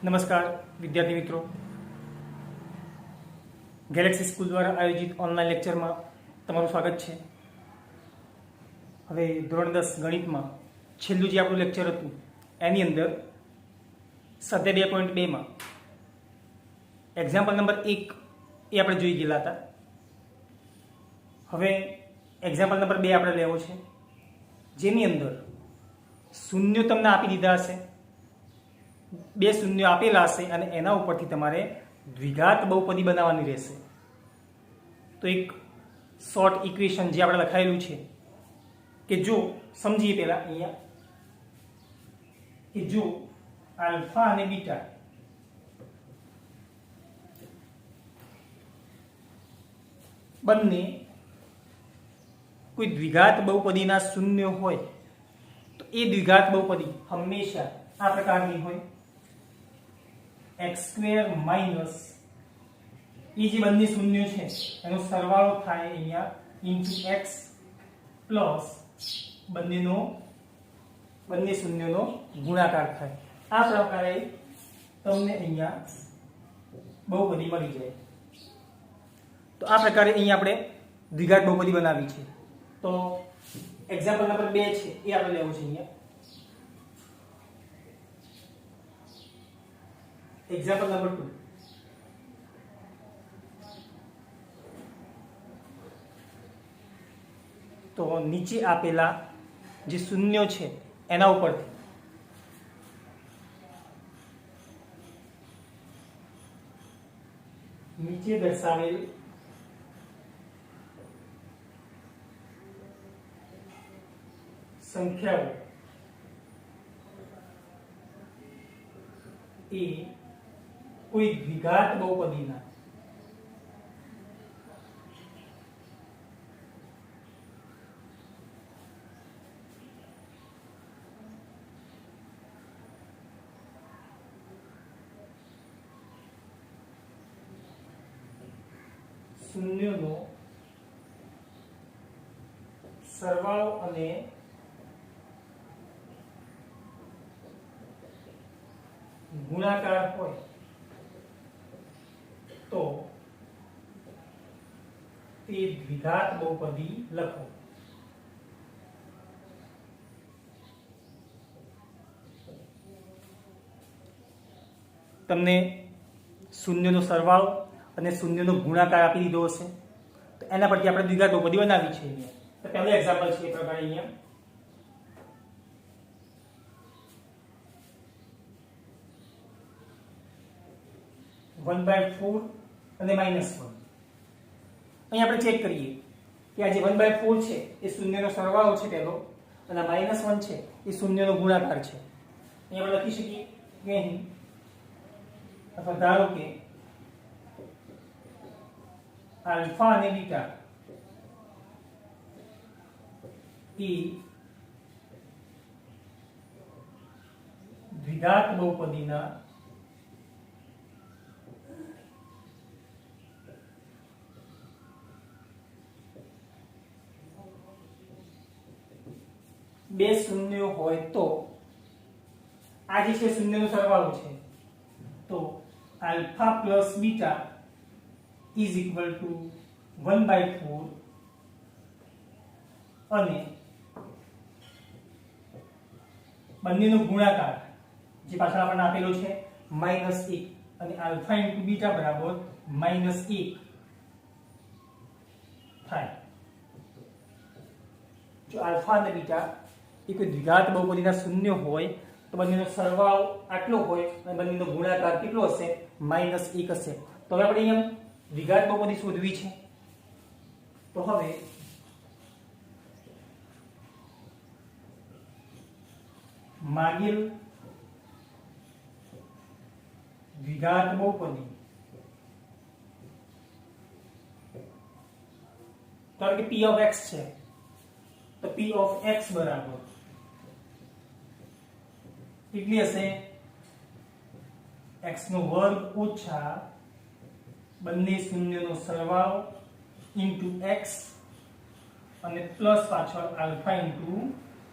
નમસ્કાર વિદ્યાર્થી મિત્રો, ગેલેક્સી સ્કૂલ દ્વારા આયોજિત ઓનલાઈન લેક્ચરમાં તમારું સ્વાગત છે. હવે ધોરણ 10 ગણિતમાં છેલ્લું જે આપણું લેક્ચર હતું એની અંદર સ્વાધ્યાય 2.2માં એક્ઝામ્પલ નંબર 1 એ આપણે જોઈ ગયેલા હતા. હવે એક્ઝામ્પલ નંબર 2 આપણે લેવો છે, જેની અંદર શૂન્યો તમને આપી દીધા હશે, બે શૂન્યો આપેલા હશે અને એના ઉપરથી તમારે દ્વિઘાત બહુપદી બનાવવાની રહેશે. તો એક શોર્ટ ઇક્વેશન જે આપણે લખાયેલું છે કે જો સમજીએ પહેલા અહીંયા કે જો આલ્ફા અને બીટા બંને કોઈ દ્વિઘાત બહુપદીના શૂન્ય હોય તો એ દ્વિઘાત બહુપદી હંમેશા આ પ્રકારની હોય. x² માઇનસ એ જે બંને શૂન્યો છે એનો સરવાળો થાય અહીંયા ઇન્ટુ x પ્લસ બંને શૂન્યોનો ગુણાકાર થાય. આ પ્રકારે તમને અહીંયા બહુપદી મળી જાય. તો આ પ્રકારે અહીંયા આપણે દ્વિઘાત બહુપદી બનાવી છે. તો એક્ઝામ્પલ નંબર 2 છે એ આપણે લેવું છે અહીંયા. એક્ઝામ્પલ નંબર 2, તો નીચે આપેલા જે શૂન્યો છે એના ઉપરથી નીચે દર્શાવેલ સંખ્યાઓ એ કોઈ દ્વિઘાત બહુપદીના શૂન્યોનો સરવાળો અને ગુણાકાર હોય તો તે દ્વિઘાત બહુપદી લખો. તમને શૂન્યનો સરવાળો અને શૂન્યનો ગુણાકાર આપી દીધો હશે, તો એના પરથી આપણે દ્વિઘાત બહુપદી બનાવી છે. તો પહેલું એક્ઝામ્પલ છે એ પ્રકારે અહીંયા 1/4 અને -1. અહીં આપણે ચેક કરીએ કે આ જે 1/4 છે એ શૂન્યનો સરવાળો છે પહેલો, અને -1 છે એ શૂન્યનો ગુણાકાર છે. અહીં આપણે લખી શકીએ કે અહીં અથવા ધારો કે આલ્ફા અને બીટા એ દ્વિઘાત બહુપદીના બે શૂન્યો હોય તો આ જે છે શૂન્યનો સરવાળો છે, તો alpha plus beta is equal to 1/4 અને બંનેનો ગુણાકાર જે પાછળ આપણને આપેલો છે -1 અને આલ્ફા ઇન્ટુ બીટા બરાબર -1 થાય. જો આલ્ફા અને બીટા એ કોઈ દ્વિઘાત બહુપદીના શૂન્ય હોય તો બંનેનો સરવાળો આટલો હોય અને બંનેનો ગુણાકાર કેટલો હશે? -1 હશે. તો હવે આપણે અહીંયા દ્વિઘાત બહુપદી શોધવી છે. તો હવે માગેલ દ્વિઘાત બહુપદી ધારો કે p of x છે, તો p of x બરાબર કેટલી હશે? x નો વર્ગ ઓછા બંને શૂન્યનો સરવાળો ઇન્ટુ x અને પ્લસ પાછળ આલ્ફા ઇન્ટુ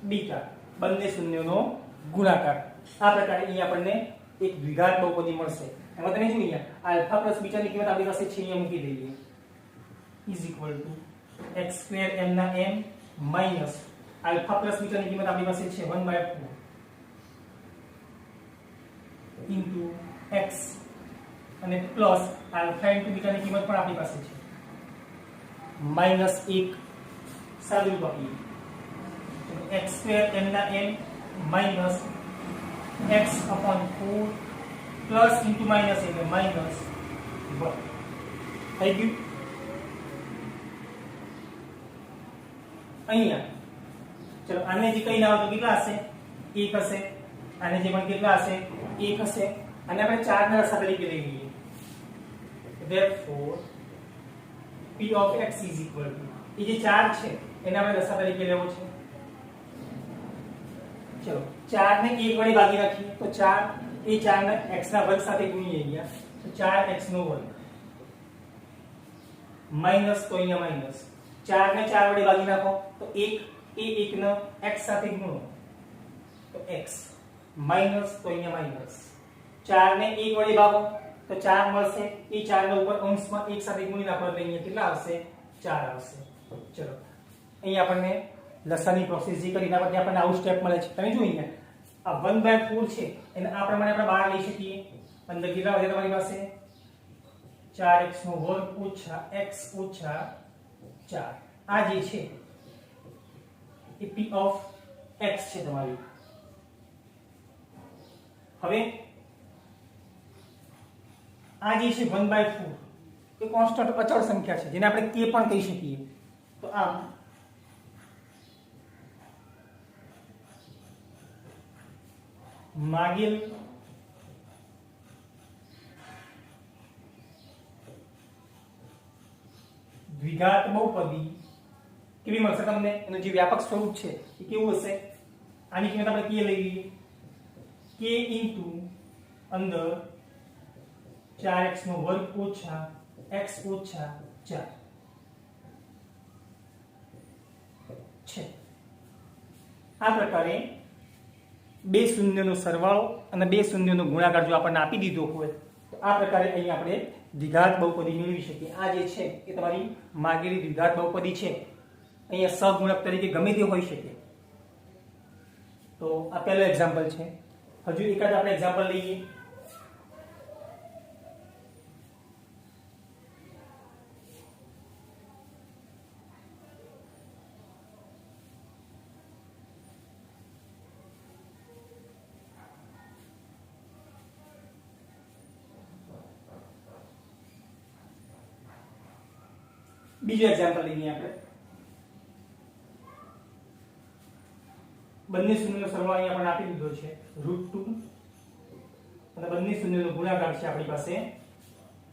બીટા બંને શૂન્યનો ગુણાકાર. આ પ્રકારે અહીં આપણને એક દ્વિઘાત બહુપદી મળશે. એમાં તમે જોઈએ આલ્ફા પ્લસ બીટાની કિંમત આપણી પાસે છે અહીંયા મૂકી દઈએ is equal to x square m ના m માઈનસ આલ્ફા પ્લસ બીટાની કિંમત આપણી પાસે છે 1/4 ઇન્ટુ x અને પ્લસ આલ્ફા ઇન્ટુ બીટાની કિંમત પણ આપણી પાસે છે માઈનસ 1 સાદું રૂપ આપીએ x સ્ક્વેર m ના m minus x upon 4 plus into minus એટલે માઈનસ 1 થઈ ગયું. અહીંયા ચલો આને જે કઈ ના હોય તો કેટલા હશે 1 હશે. આને જે પણ કેટલા હશે 1 હશે. અને આપણે 4 ના રસા તરીકે લઈ લઈએ. therefore p of x is equal to એ જે 4 છે એને આપણે રસા તરીકે લેવો છે. ચલો 4 ને 1 વડે ભાગી નાખીએ તો 4 એ 4 ને x ના વર્ગ સાથે ગુણીએ અહીંયા તો 4x નો વર્ગ માઈનસ તો અહીંયા માઈનસ 4 ને 4 વડે ભાગી નાખો તો 1 એ 1 ને x સાથે ગુણો તો x માઈનસ તો અહીંયા માઈનસ 4 ને 1 વડે ભાગો તો 4 મળશે એ 4 ને ઉપર અંશમાં 1 સાથે ગુણી નાખો એટલે અહીંયા કેટલા આવશે 4 આવશે. ચલો અહીંયા આપણને લસાની પ્રોસેસ જે કરીને આપણે આપણને આવું સ્ટેપ મળે છે. તમે જોઈ અહીંયા આ 1/4 છે એને આ પ્રમાણે આપણે બહાર લઈ શકીએ. અંદર કેટલા વધે તમારી પાસે 4x નો વર્ગ ઓછા x ઓછા 4 આ જે છે એ p of x છે તમારી. હવે આ જે છે 1/4 એ કોન્સ્ટન્ટ અચળ સંખ્યા છે જેને આપણે k પણ કહી શકીએ. તો આમ માગેલ દ્વિઘાત બહુપદી કેવી મળશે તમને? એનું જે વ્યાપક સ્વરૂપ છે એ કેવું હશે? આની કિંમત આપણે k લઈ લઈએ k ઇન્ટુ અંદર 4x નો વર્ગ ઓછા x ઓછા 4 છે. આ પ્રકારે બે શૂન્યનો સરવાળો અને બે શૂન્યનો ગુણાકાર જો આપણને આપી દીધો હોય તો આ પ્રકારે અહીં આપણે દ્વિઘાત બહુપદી મેળવી શકીએ. આ જે છે એ તમારી માગેલી દ્વિઘાત બહુપદી છે. અહીંયા સહગુણક તરીકે ગમે તે હોઈ શકે. તો આ પહેલો એક્ઝામ્પલ છે. હજુ એકાદ આપણે એક્ઝામ્પલ લઈએ. બીજો એક્ઝામ્પલ લઈએ આપણે. બંને શૂન્યનો સરવાળો અહીંયા આપણે આપી દીધો છે √2 અને બંને શૂન્યનો ગુણાકાર છે આપણી પાસે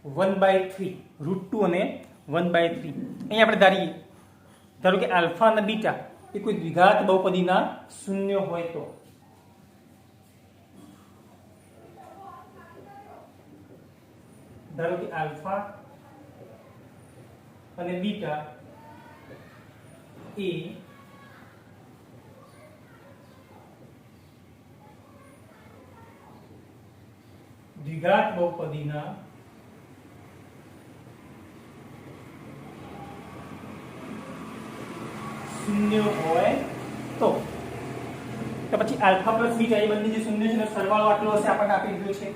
1/3 √2 અને 1/3. અહીંયા આપણે ધારો કે આલ્ફા અને બીટા એ કોઈ દ્વિઘાત બહુપદીના શૂન્ય હોય તો ધારો કે આલ્ફા અને બીટા એ દ્વિઘાત બહુપદીના શૂન્ય હોય તો પછી આલ્ફા પ્લસ બીટા એ બંને જે શૂન્ય છે એનો સરવાળો આટલો હશે આપણને આપી દીધો છે.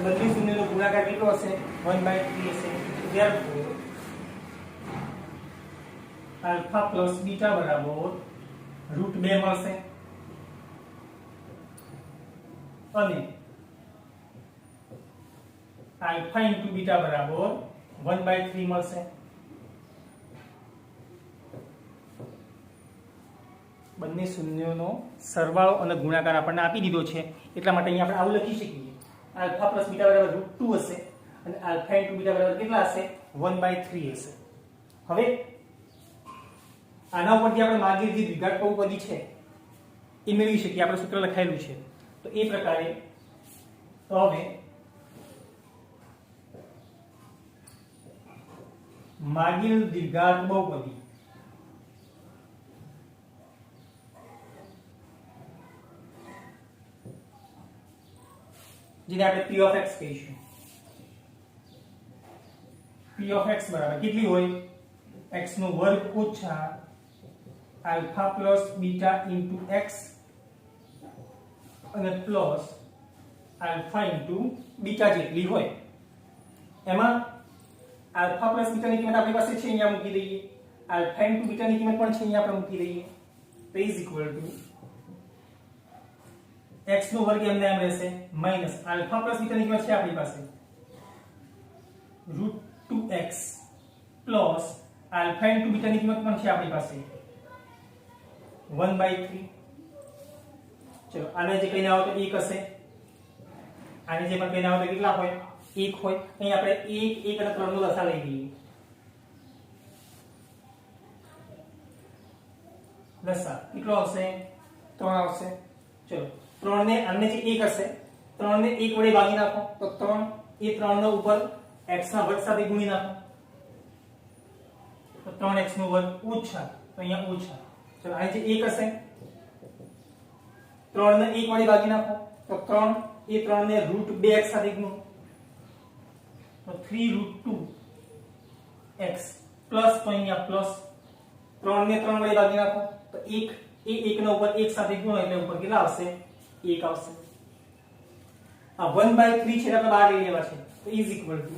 બંને શૂન્યનો ગુણાકાર કેટલો હશે 1/3 હશે. therefore આલ્ફા પ્લસ બીટા બરાબર √2 મળશે અને આલ્ફા ઇન્ટુ બીટા બરાબર 1/3 મળશે. બંને શૂન્યોનો સરવાળો અને ગુણાકાર આપણને આપી દીધો છે એટલા માટે અહીંયા આપણે આવું લખી શકીએ આલ્ફા પ્લસ બીટા બરાબર √2 હશે અને આલ્ફા ઇન્ટુ બીટા બરાબર કેટલા હશે 1/3 હશે. હવે આના ઉપરથી આપણે માગેલી જે દ્વિઘાત બહુપદી છે એ મેળવી શકીએ. આપણે સૂત્ર લખાયેલું છે તો એ પ્રકારે. તો હવે માગેલ દ્વિઘાત બહુપદી જેને આપણે p of x કહીશું. p of x બરાબર કેટલી હોય? x નો વર્ગ ઓછા alpha plus beta into x અને પ્લસ આલ્ફા ઇન્ટુ બીટા જેટલી હોય. એમાં આલ્ફા પ્લસ બીટાની કિંમત આપણી પાસે છે, અહીંયા મૂકી દઈએ. આલ્ફા ઇન્ટુ બીટાની કિંમત પણ છે, અહીંયા આપણે મૂકી દઈએ. તો ઇઝ ઇક્વલ ટુ x નો વર્ગ એમને એમ રહેશે માઈનસ આલ્ફા પ્લસ બીટાની કિંમત છે આપણી પાસે √2x પ્લસ આલ્ફા ઇન્ટુ બીટાની કિંમત પણ છે આપણી પાસે 1/3. ચલો આને જે કહીને આવો તો 1 હશે, આને જે પણ કહીને આવો તો કેટલા હોય? 1 હોય. અહીં આપણે 1 1 અને 3 નો લસા લઈ લઈએ. લસા કેટલો આવશે? 3 આવશે. ચલો 3 ને આને જે 1 હશે 3 ને 1 વડે ભાગી નાખો તો 3 એ 3 નો ઉપર x ના વર્ગ સાથે ગુણી નાખો તો 3x નો વર્ગ ઓછા, તો અહીંયા ઓછા. ચલો આ જે 1 હશે 3 ને 1 વડે ભાગી નાખો તો 3 એ 3 ને √2x સાથે ગુણો તો 3√2x પ્લસ, તો અહીંયા પ્લસ 3 ને 3 વડે ભાગી નાખો તો 1 એ 1 ના ઉપર 1 સાથે ગુણો એટલે ઉપર કેટલા આવશે? 1 આવશે. આ 1/3 છે આપણે બહાર લઈ લેવા છે તો is equal to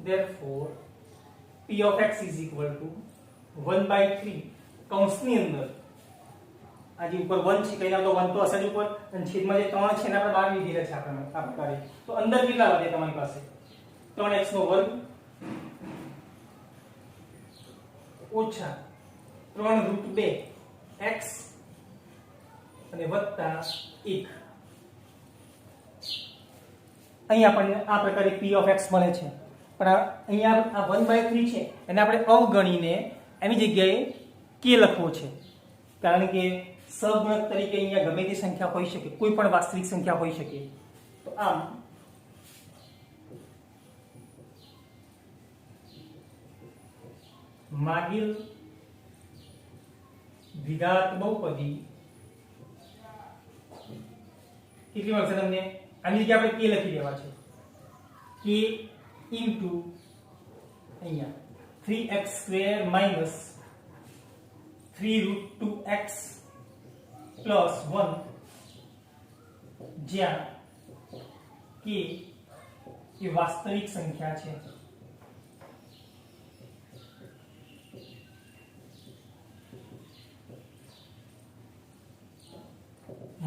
therefore p of x is equal to 1/3 કૌંસની અંદર આ જે ઉપર 1 છે કઈના તો 1 તો હશે જ ઉપર અને છેદમાં જે 3 છે એને આપણે બહાર લઈ લીધા છે આપણે આ પ્રકારે. તો અંદર કેટલા વધે તમારી પાસે? 3x નો વર્ગ ઓછા 3√2x અને વત્તા 1. અહીં આપણને આ પ્રકારે p of x મળે છે. પણ અહીંયા આ 1/3 છે એને આપણે અવગણીને એની જગ્યાએ k લખવો છે, કારણ કે સહગુણક તરીકે અહીંયા ગમે તે સંખ્યા હોઈ શકે, કોઈ પણ વાસ્તવિક સંખ્યા હોઈ શકે. તો આમ માગીલ દ્વિઘાત બહુપદી કેટલી મળશે તમને? આની જગ્યાએ આપણે k લખી દેવા છે. k ઇન્ટુ અહીંયા 3x² માઈનસ 3√2x પ્લસ 1 જ્યાં k એ વાસ્તવિક સંખ્યા છે.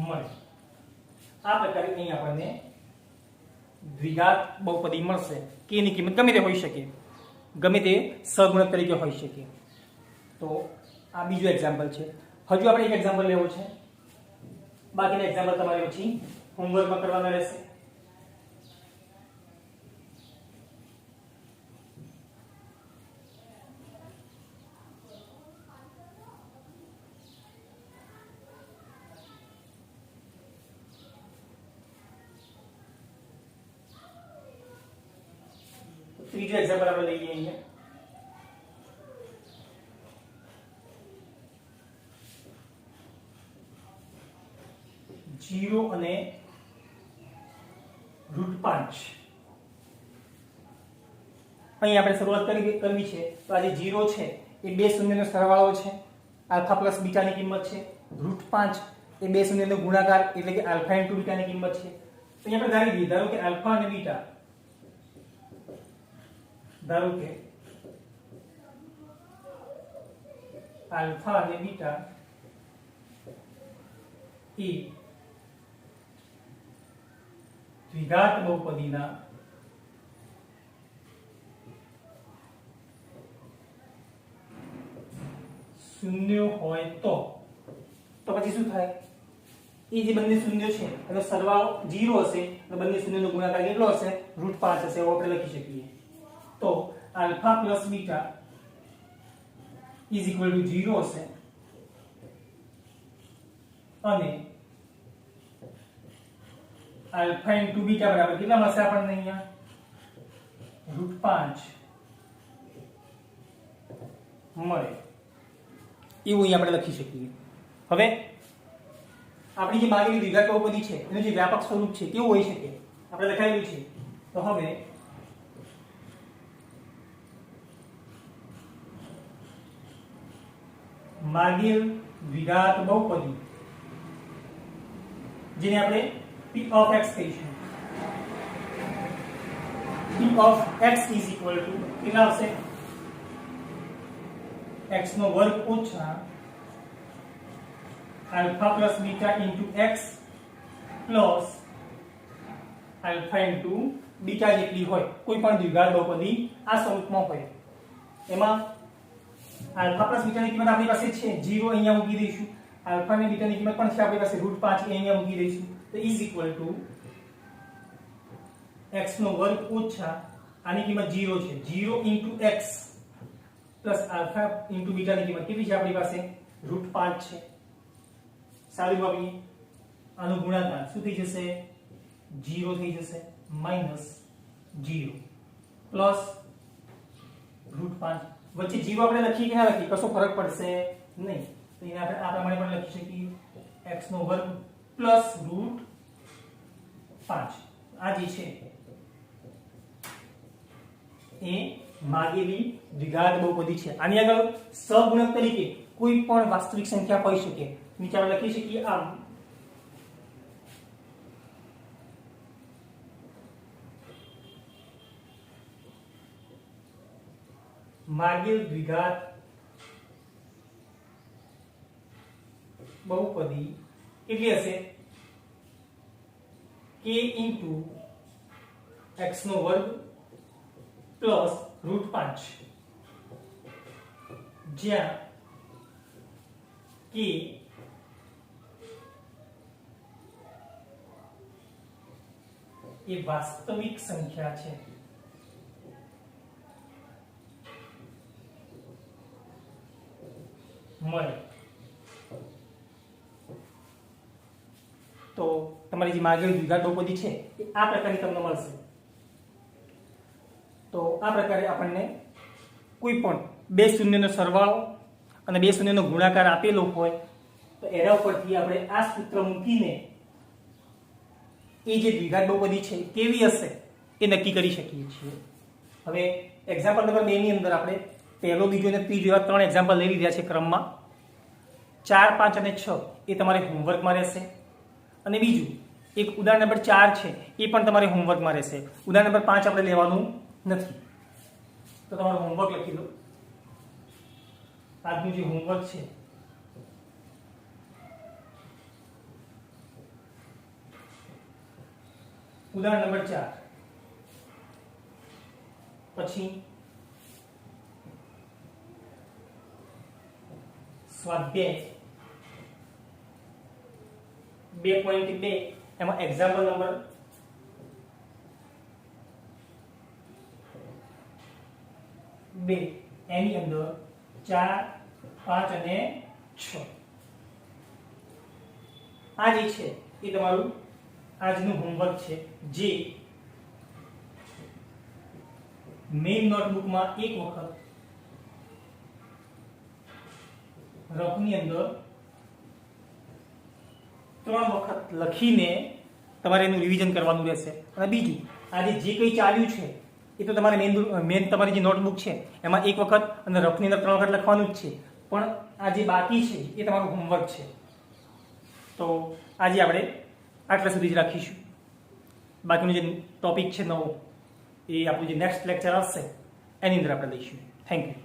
મળે આ પ્રકારે અહીં આપણને દ્વિઘાત બહુપદી મળશે. k ની કિંમત ગમે તે હોઈ શકે, ગમે તે સહગુણક તરીકે હોઈ શકે. તો આ બીજું એક્ઝામ્પલ છે. હજુ આપણે એક એક્ઝામ્પલ લેવો છે, બાકીના એક્ઝામ્પલ તમારે પછી હોમવર્કમાં કરવાના રહેશે. ત્રીજું એક્ઝામ્પલ આપણે લઈએ અહીંયા. જીરો અને √5. અહીં આપણે શરૂઆત કરવી છે. તો આ જે 0 છે એ બે શૂન્યનો સરવાળો છે, આલ્ફા પ્લસ બીટાની કિંમત છે. √5 એ બે શૂન્યનો ગુણાકાર એટલે કે આલ્ફા ઇન્ટુ બીટાની કિંમત છે. તો અહીંયા આપણે ધારી દઈએ, ધારો કે આલ્ફા અને બીટા, ધારો કે આલ્ફા અને બીટા એ દ્વિઘાત બહુપદીના શૂન્ય હોય તો પછી શું થાય? એ જે બંને શૂન્ય છે એનો સરવાળો 0 હશે અને બંને શૂન્યનો ગુણાકાર કેટલો હશે? √5 હશે. એવું આપણે લખી શકીએ. તો alpha plus beta is equal to 0 હશે અને આલ્ફા ઇન્ટુ બીટા બરાબર કેટલા મળશે આપણને અહીંયા? √5 મળે. એવું અહીંયા આપણે લખી શકીએ. હવે આપણી જે માગેલી દ્વિઘાત બહુપદી છે એનું જે વ્યાપક સ્વરૂપ છે કેવું હોઈ શકે આપણે લખાયેલું છે. તો હવે માગેલ દ્વિઘાત બહુપદી જેને આપણે p of x કહીશું. p of x is equal to કેટલા આવશે x નો વર્ગ ઓછા alpha plus beta into x plus alpha into beta જેટલી હોય કોઈ પણ દ્વિઘાત બહુપદી આ સ્વરૂપમાં હોય એમાં alpha plus beta ની કિંમત આપણી પાસે છે 0 અહીંયા મૂકી દઈશું. alpha અને beta ની કિંમત પણ છે આપણી પાસે √5 અહીંયા મૂકી દઈશું. તો is equal to x નો વર્ગ ઓછા આની કિંમત 0 છે 0 into x plus alpha into beta ની કિંમત કેટલી છે આપણી પાસે √5 છે. સારું બાબી આનો ગુણાકાર શું થઈ જશે 0 થઈ જશે -0 પ્લસ √5 વચ્ચે 0 આપણે લખીએ કે ના લખીએ કશો ફરક પડશે નહીં. તો એને આપણે આ પ્રમાણે પણ લખી શકીએ x નો વર્ગ પ્લસ √5 આ જે છે એ માગેલી દ્વિઘાત બહુપદી છે. આની આગળ સહગુણક તરીકે કોઈ પણ વાસ્તવિક સંખ્યા હોઈ શકે. નીચે આપણે લખી શકીએ આમ માગેલ દ્વિઘાત બહુપદી કેટલી હશે k into x નો વર્ગ પ્લસ √5 જ્યાં k એ વાસ્તવિક સંખ્યા છે. મળે તો તમારી જે માગેલ દ્વિઘાત બહુપદી છે એ આ પ્રકારની તમને મળશે. તો આ પ્રકારે આપણને કોઈ પણ બે શૂન્યનો સરવાળો અને બે શૂન્યનો ગુણાકાર આપેલો હોય તો એના ઉપરથી આપણે આ સૂત્ર મૂકીને એ જે દ્વિઘાત બહુપદી છે કેવી હશે એ નક્કી કરી શકીએ છીએ. હવે એક્ઝામ્પલ નંબર 2 ની અંદર આપણે પહેલો બીજો અને ત્રીજો એવા 3 એક્ઝામ્પલ લઈ લીધા છે ક્રમમાં. 4 5 અને 6 એ તમારે હોમવર્કમાં રહેશે અને બીજું એક ઉદાહરણ નંબર 4 છે એ પણ તમારે હોમવર્કમાં રહેશે. ઉદાહરણ નંબર 5 આપણે લેવાનું નથી તો તમારું હોમવર્ક લખી લો. આજનું જે હોમવર્ક છે ઉદાહરણ નંબર 4 પછી સ્વાધ્યાય 2.2 એમાં એક્ઝામ્પલ નંબર 2 એની અંદર 4 5 અને 6 આ જે છે એ તમારું આજનું હોમવર્ક છે જે મેઇન નોટબુકમાં એક વખત રફની અંદર 3 વખત લખીને તમારે એનું રિવિઝન કરવાનું રહેશે. અને બીજું આજે જે કંઈ ચાલ્યું છે એ તો તમારે મેન તમારી જે નોટબુક છે એમાં એક વખત અને રફની અંદર 3 વખત લખવાનું જ છે. પણ આ જે બાકી છે એ તમારું હોમવર્ક છે. તો આજે આપણે આટલા સુધી જ રાખીશું. બાકીનું જે ટોપિક છે નવો એ આપણું જે નેક્સ્ટ લેક્ચર આવશે એની અંદર આપણે લઈશું. Thank you.